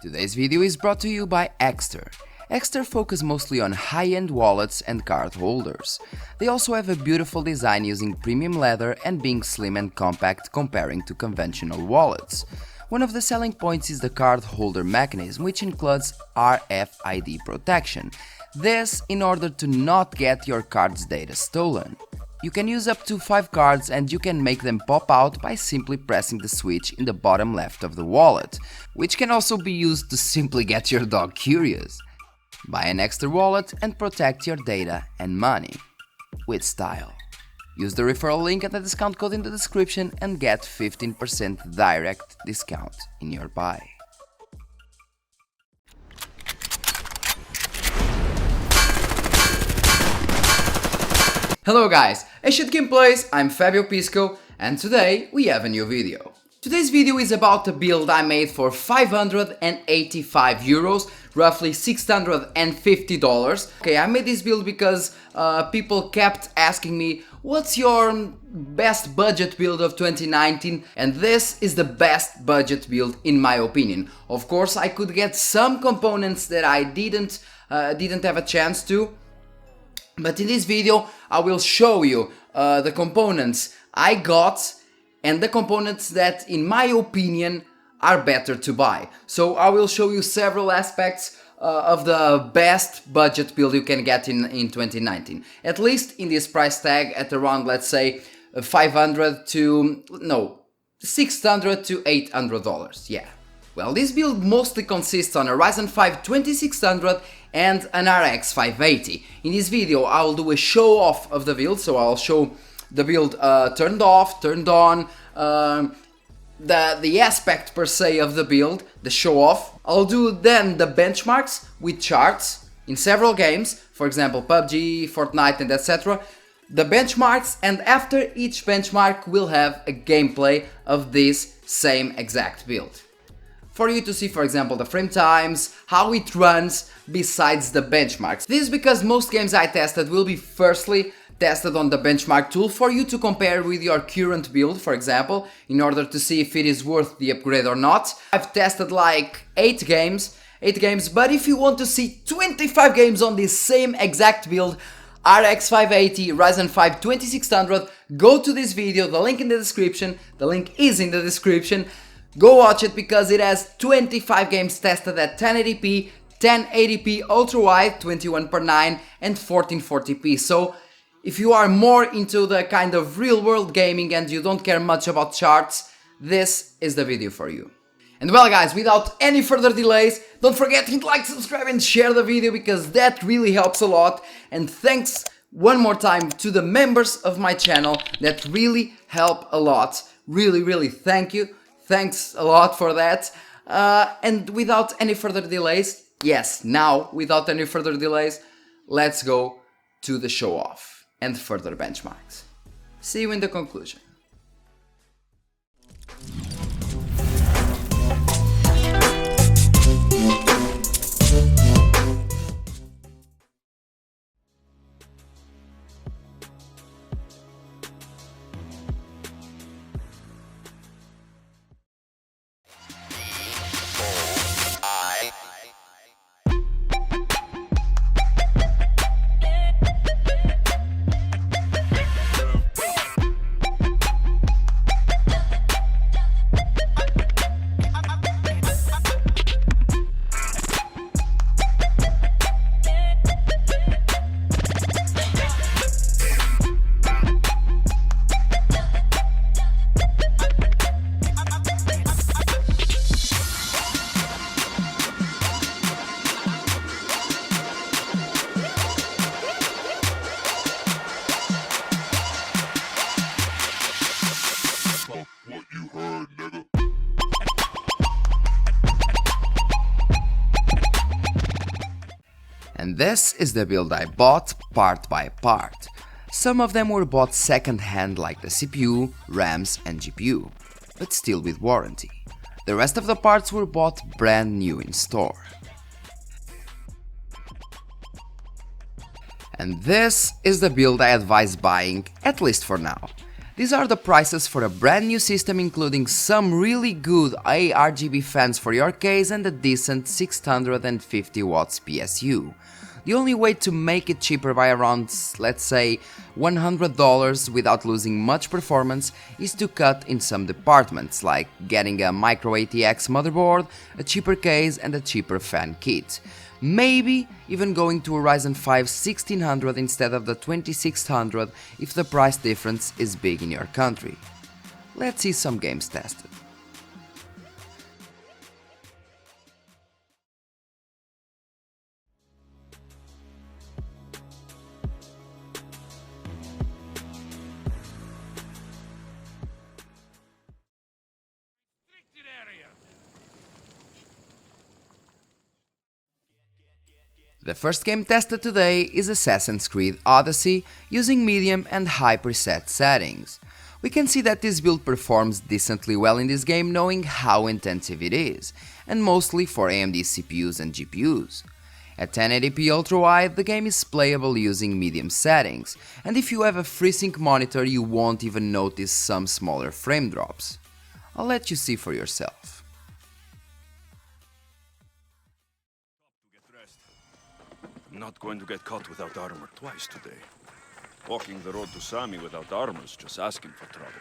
Today's video is brought to you by Exter. Exter focus mostly on high-end wallets and card holders. They also have a beautiful design using premium leather and being slim and compact comparing to conventional wallets. One of the selling points is the card holder mechanism, which includes RFID protection. This in order to not get your card's data stolen. You can use up to 5 cards and you can make them pop out by simply pressing the switch in the bottom left of the wallet, which can also be used to simply get your dog curious. Buy an Exter wallet and protect your data and money with style. Use the referral link and the discount code in the description and get 15% direct discount in your buy. Hello guys, Ancient Gameplays, I'm Fabio Pisco and today we have a new video. Today's video is about a build I made for 585 euros, roughly $650. Okay, I made this build because people kept asking me, what's your best budget build of 2019? And this is the best budget build in my opinion. Of course, I could get some components that I didn't have a chance to. But in this video, I will show you the components I got and the components that, in my opinion, are better to buy. So I will show you several aspects of the best budget build you can get in 2019. At least in this price tag at around, let's say, $600 to $800. Yeah. Well, this build mostly consists on a Ryzen 5 2600 and an RX 580. In this video I will do a show off of the build, so I'll show the build turned off, turned on, the aspect per se of the build, the show off. I'll do then the benchmarks with charts in several games, for example PUBG, Fortnite and etc. The benchmarks, and after each benchmark we'll have a gameplay of this same exact build. For you to see, for example, the frame times, how it runs, besides the benchmarks. This is because most games I tested will be firstly tested on the benchmark tool for you to compare with your current build, for example, in order to see if it is worth the upgrade or not. I've tested like 8 games, but if you want to see 25 games on this same exact build, RX 580, Ryzen 5 2600, go to this video, the link in the description, the link is in the description. Go watch it because it has 25 games tested at 1080p, 1080p ultra wide, 21:9 and 1440p. So if you are more into the kind of real world gaming and you don't care much about charts, this is the video for you. And well guys, without any further delays, don't forget to hit like, subscribe and share the video because that really helps a lot. And thanks one more time to the members of my channel that really help a lot. Really thank you. Thanks a lot for that. And without any further delays, without any further delays, let's go to the show off and further benchmarks. See you in the conclusion. And this is the build I bought part by part. Some of them were bought second hand like the CPU, RAMs and GPU, but still with warranty. The rest of the parts were bought brand new in store. And this is the build I advise buying, at least for now. These are the prices for a brand new system, including some really good ARGB fans for your case and a decent 650 watts PSU. The only way to make it cheaper by around, let's say, $100 without losing much performance is to cut in some departments, like getting a micro ATX motherboard, a cheaper case and a cheaper fan kit. Maybe even going to a Ryzen 5 1600 instead of the 2600 if the price difference is big in your country. Let's see some games tested. The first game tested today is Assassin's Creed Odyssey using medium and high preset settings. We can see that this build performs decently well in this game knowing how intensive it is, and mostly for AMD CPUs and GPUs. At 1080p ultra-wide, the game is playable using medium settings, and if you have a FreeSync monitor you won't even notice some smaller frame drops. I'll let you see for yourself. I'm not going to get caught without armor twice today. Walking the road to Sami without armor is just asking for trouble.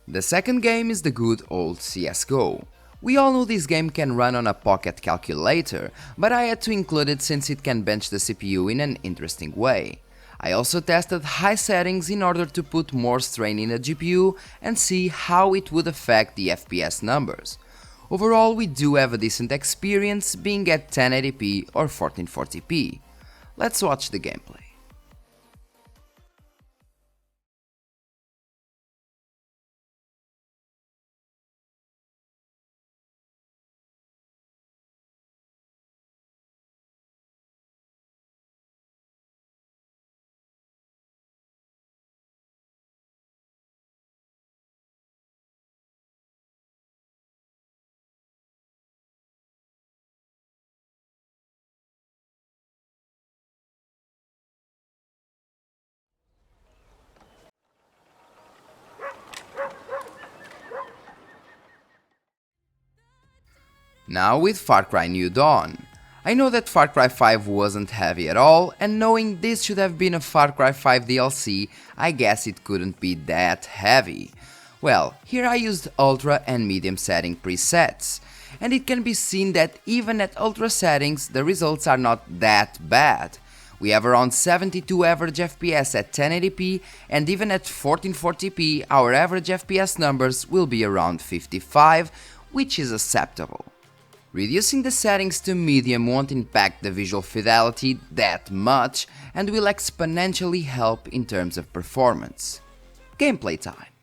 The second game is the good old Csgo. We all know this game can run on a pocket calculator, but I had to include it since it can bench the CPU in an interesting way. I also tested high settings in order to put more strain in the GPU and see how it would affect the FPS numbers. Overall, we do have a decent experience being at 1080p or 1440p. Let's watch the gameplay. Now with Farcry New Dawn. I know that Far Cry 5 wasn't heavy at all, and knowing this should have been a Far Cry 5 DLC, I guess it couldn't be that heavy. Well, here I used ultra and medium setting presets, and it can be seen that even at ultra settings the results are not that bad. We have around 72 average FPS at 1080p, and even at 1440p our average FPS numbers will be around 55, which is acceptable. Reducing the settings to medium won't impact the visual fidelity that much and will exponentially help in terms of performance. Gameplay time.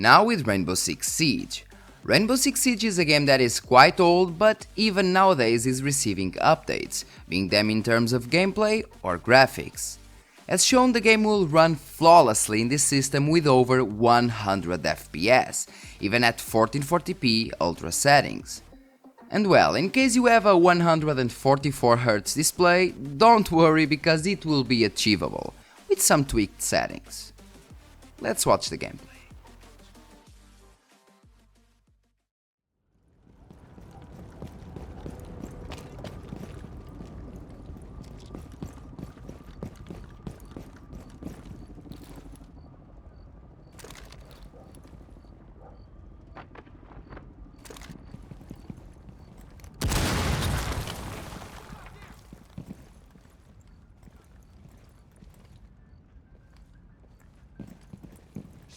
Now with Rainbow Six Siege. Rainbow Six Siege is a game that is quite old, but even nowadays is receiving updates, being them in terms of gameplay or graphics. As shown, the game will run flawlessly in this system with over 100 FPS, even at 1440p ultra settings. And well, in case you have a 144Hz display, don't worry because it will be achievable, with some tweaked settings. Let's watch the gameplay.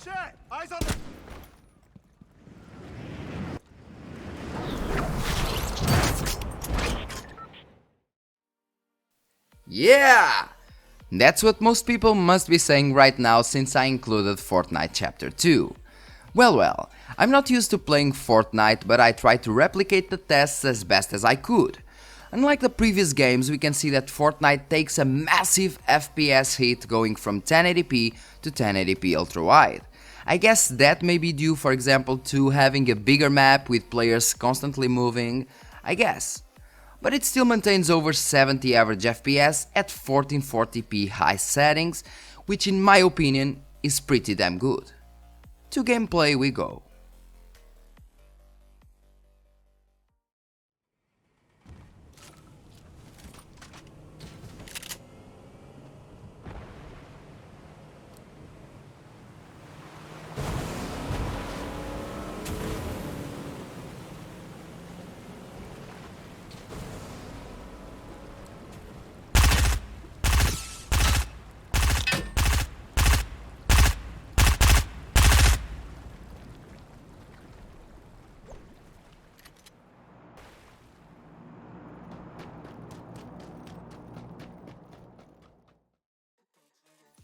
Shit! Eyes on the... Yeah! That's what most people must be saying right now since I included Fortnite Chapter 2. Well, I'm not used to playing Fortnite, but I tried to replicate the tests as best as I could. Unlike the previous games, we can see that Fortnite takes a massive FPS hit going from 1080p to 1080p ultra-wide. I guess that may be due, for example, to having a bigger map with players constantly moving, I guess. But it still maintains over 70 average FPS at 1440p high settings, which in my opinion is pretty damn good. To gameplay we go.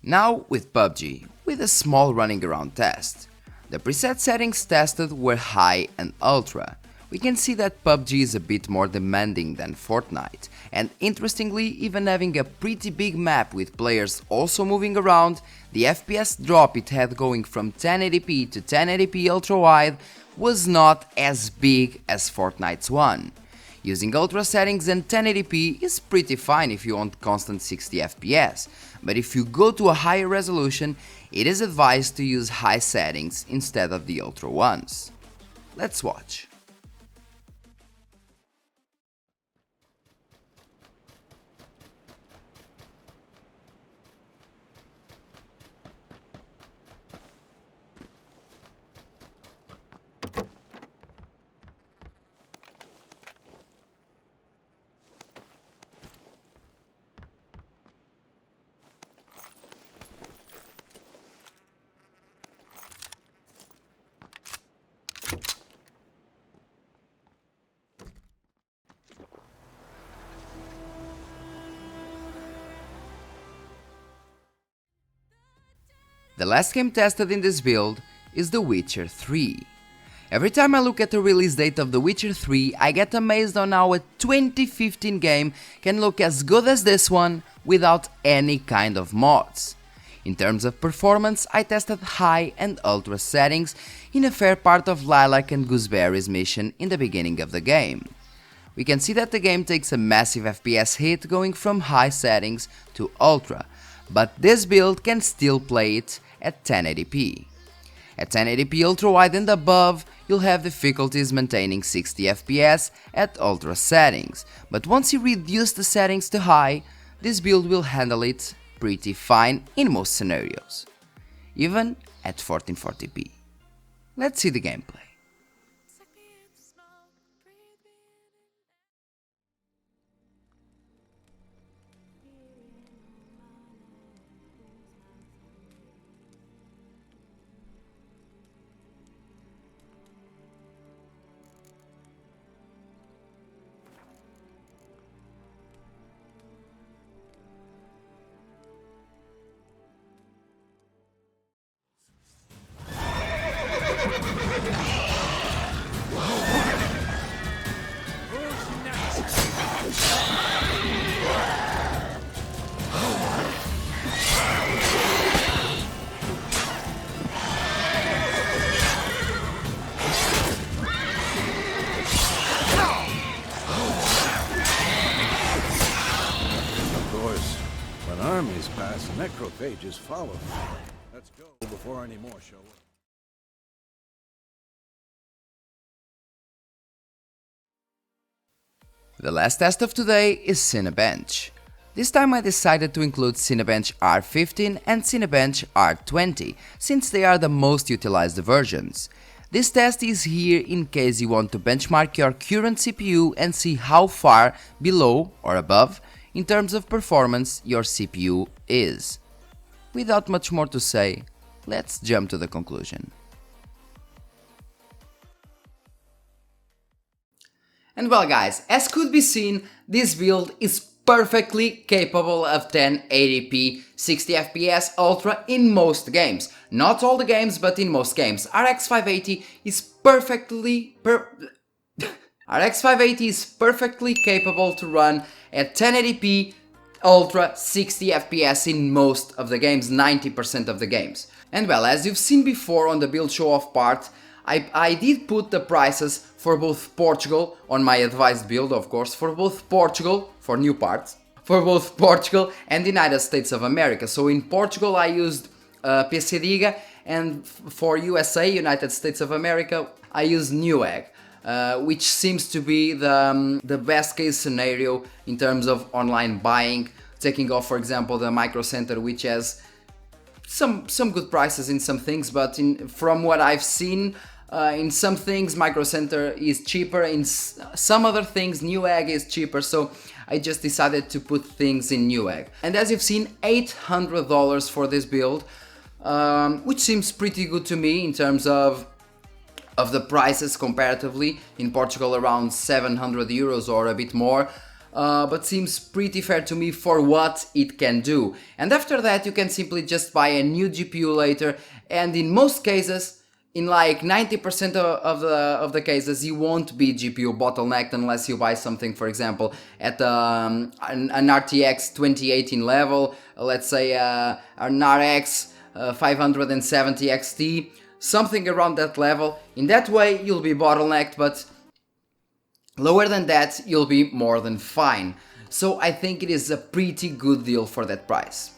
Now with PUBG, with a small running around test. The preset settings tested were high and ultra. We can see that PUBG is a bit more demanding than Fortnite, and interestingly, even having a pretty big map with players also moving around, the FPS drop it had going from 1080p to 1080p ultra-wide was not as big as Fortnite's one. Using ultra settings and 1080p is pretty fine if you want constant 60 FPS, but if you go to a higher resolution, it is advised to use high settings instead of the ultra ones. Let's watch. The last game tested in this build is The Witcher 3. Every time I look at the release date of The Witcher 3, I get amazed on how a 2015 game can look as good as this one without any kind of mods. In terms of performance, I tested high and ultra settings in a fair part of Lilac and Gooseberry's mission in the beginning of the game. We can see that the game takes a massive FPS hit going from high settings to ultra, but this build can still play it at 1080p. At 1080p ultra-wide and above, you'll have difficulties maintaining 60 FPS at ultra settings, but once you reduce the settings to high, this build will handle it pretty fine in most scenarios, even at 1440p. Let's see the gameplay. Armies pass, necrophages follow. Let's go before any more show up. The last test of today is Cinebench. This time I decided to include Cinebench R15 and Cinebench R20, since they are the most utilized versions. This test is here in case you want to benchmark your current CPU and see how far below or above in terms of performance your CPU is. Without much more to say, let's jump to the conclusion. And well guys, as could be seen, this build is perfectly capable of 1080p 60fps ultra in most games. Not all the games, but in most games. RX 580 is perfectly capable to run at 1080p ultra 60fps in most of the games, 90% of the games. And well, as you've seen before on the build show off part, I did put the prices for both Portugal, on my advised build of course, for both Portugal, for new parts, for both Portugal and the United States of America. So in Portugal I used PC VEGA, and for USA, United States of America, I used Newegg, which seems to be the best case scenario in terms of online buying, taking off for example the Micro Center, which has some good prices in some things, but from what I've seen, in some things Micro Center is cheaper, in some other things Newegg is cheaper, so I just decided to put things in Newegg. And as you've seen, $800 for this build, which seems pretty good to me in terms of the prices comparatively. In Portugal around 700 euros or a bit more, but seems pretty fair to me for what it can do. And after that you can simply just buy a new GPU later, and in most cases, in like 90% of the cases, you won't be GPU bottlenecked unless you buy something, for example, at an RTX 2018 level, let's say an RX 570 XT, something around that level. In that way you'll be bottlenecked, but lower than that you'll be more than fine. So I think it is a pretty good deal for that price.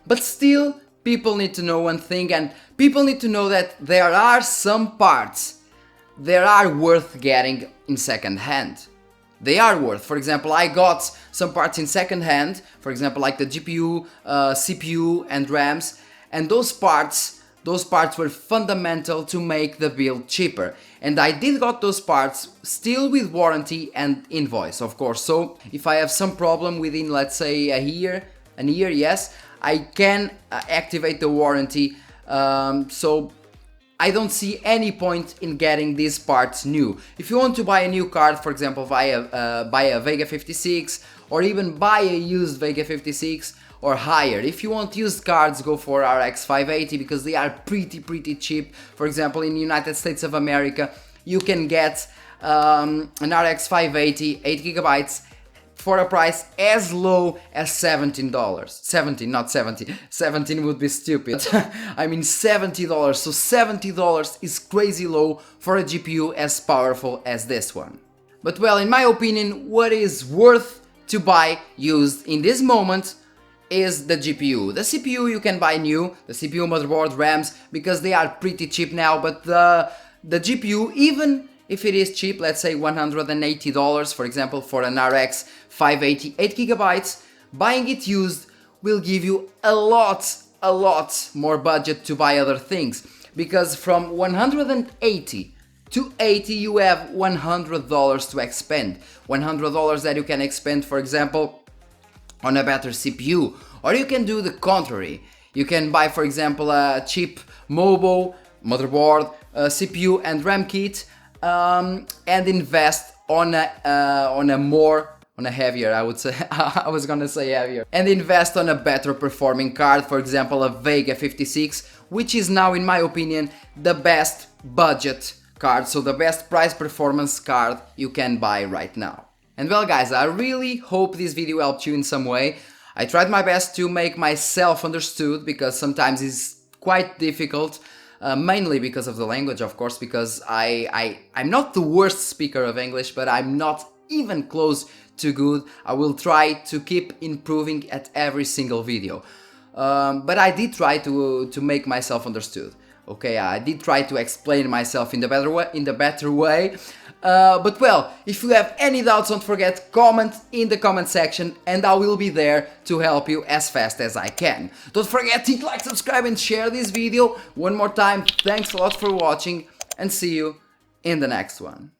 But still, people need to know one thing, and people need to know that there are some parts that are worth getting in second hand. They are worth. For example, I got some parts in second hand, for example like the GPU, CPU and RAMs, and those parts were fundamental to make the build cheaper. And I did got those parts still with warranty and invoice, of course. So if I have some problem within, let's say a year, yes, I can activate the warranty. So I don't see any point in getting these parts new. If you want to buy a new card, for example, buy a Vega 56, or even buy a used Vega 56 or higher. If you want used cards, go for RX 580 because they are pretty cheap. For example, in the United States of America, you can get an RX 580, 8GB, for a price as low as $17. 17, not 70. 17 would be stupid. I mean $70. So $70 is crazy low for a GPU as powerful as this one. But well, in my opinion, what is worth to buy used in this moment is the GPU. The CPU you can buy new, the CPU, motherboard, RAMs, because they are pretty cheap now, but the GPU, even if it is cheap, let's say $180, for example, for an RX 580 8GB, buying it used will give you a lot more budget to buy other things, because from 180 to 80 you have $100 to expend. $100 that you can expend, for example, on a better CPU, or you can do the contrary. You can buy, for example, a cheap mobile, motherboard, CPU and RAM kit, and invest on a heavier, I would say, I was gonna say heavier, and invest on a better performing card, for example a Vega 56, which is now in my opinion the best budget card, so the best price performance card you can buy right now. And well guys, I really hope this video helped you in some way. I tried my best to make myself understood, because sometimes it's quite difficult, mainly because of the language, of course, because I'm not the worst speaker of English, but I'm not even close to good. I will try to keep improving at every single video. But I did try to make myself understood. Okay, I did try to explain myself in the better way. But well, if you have any doubts, don't forget, comment in the comment section and I will be there to help you as fast as I can. Don't forget to hit like, subscribe and share this video. One more time, thanks a lot for watching and see you in the next one.